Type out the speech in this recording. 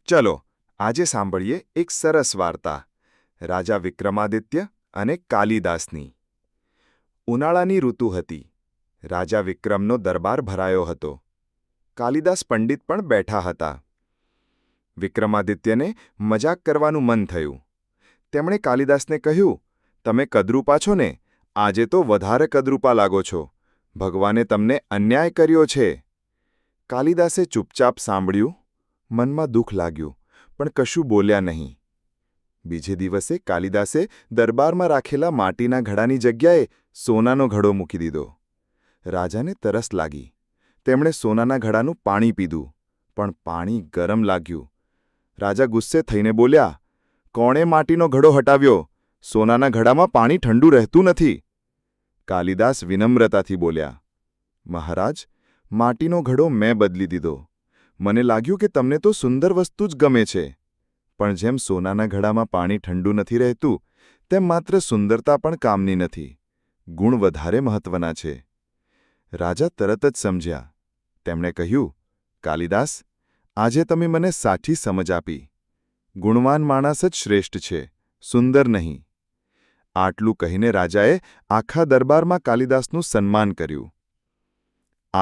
ચલો આજે સાંભળીએ એક સરસ વાર્તા રાજા વિક્રમાદિત્ય અને કાલિદાસની। ઉનાળાની ઋતુ હતી। રાજા વિક્રમનો દરબાર ભરાયો હતો। કાલિદાસ પંડિત પણ બેઠા હતા। વિક્રમાદિત્યને મજાક કરવાનું મન થયું। તેમણે કાલિદાસને કહ્યું, તમે કદરૂપા છો ને, આજે તો વધારે કદરૂપા લાગો છો। ભગવાને તમને અન્યાય કર્યો છે। કાલિદાસે ચૂપચાપ સાંભળ્યું। મનમાં દુઃખ લાગ્યું, પણ કશું બોલ્યા નહીં। બીજે દિવસે કાલિદાસે દરબારમાં રાખેલા માટીના ઘડાની જગ્યાએ સોનાનો ઘડો મૂકી દીધો। રાજાને તરસ લાગી। તેમણે સોનાના ઘડાનું પાણી પીધું, પણ પાણી ગરમ લાગ્યું। રાજા ગુસ્સે થઈને બોલ્યા, કોણે માટીનો ઘડો હટાવ્યો? સોનાના ઘડામાં પાણી ઠંડુ રહેતું નથી। કાલિદાસ વિનમ્રતાથી બોલ્યા, મહારાજ, માટીનો ઘડો મેં બદલી દીધો। મને લાગ્યું કે તમને તો સુંદર વસ્તુ જ ગમે છે, પણ જેમ સોનાના ઘડામાં પાણી ઠંડુ નથી રહેતું, તેમ માત્ર સુંદરતા પણ કામની નથી। ગુણ વધારે મહત્વના છે। રાજા તરત જ સમજ્યા। તેમણે કહ્યું, કાલિદાસ, આજે તમે મને સાચી સમજ આપી। ગુણવાન માણસ જ શ્રેષ્ઠ છે, સુંદર નહીં। આટલું કહીને રાજાએ આખા દરબારમાં કાલિદાસનું સન્માન કર્યું।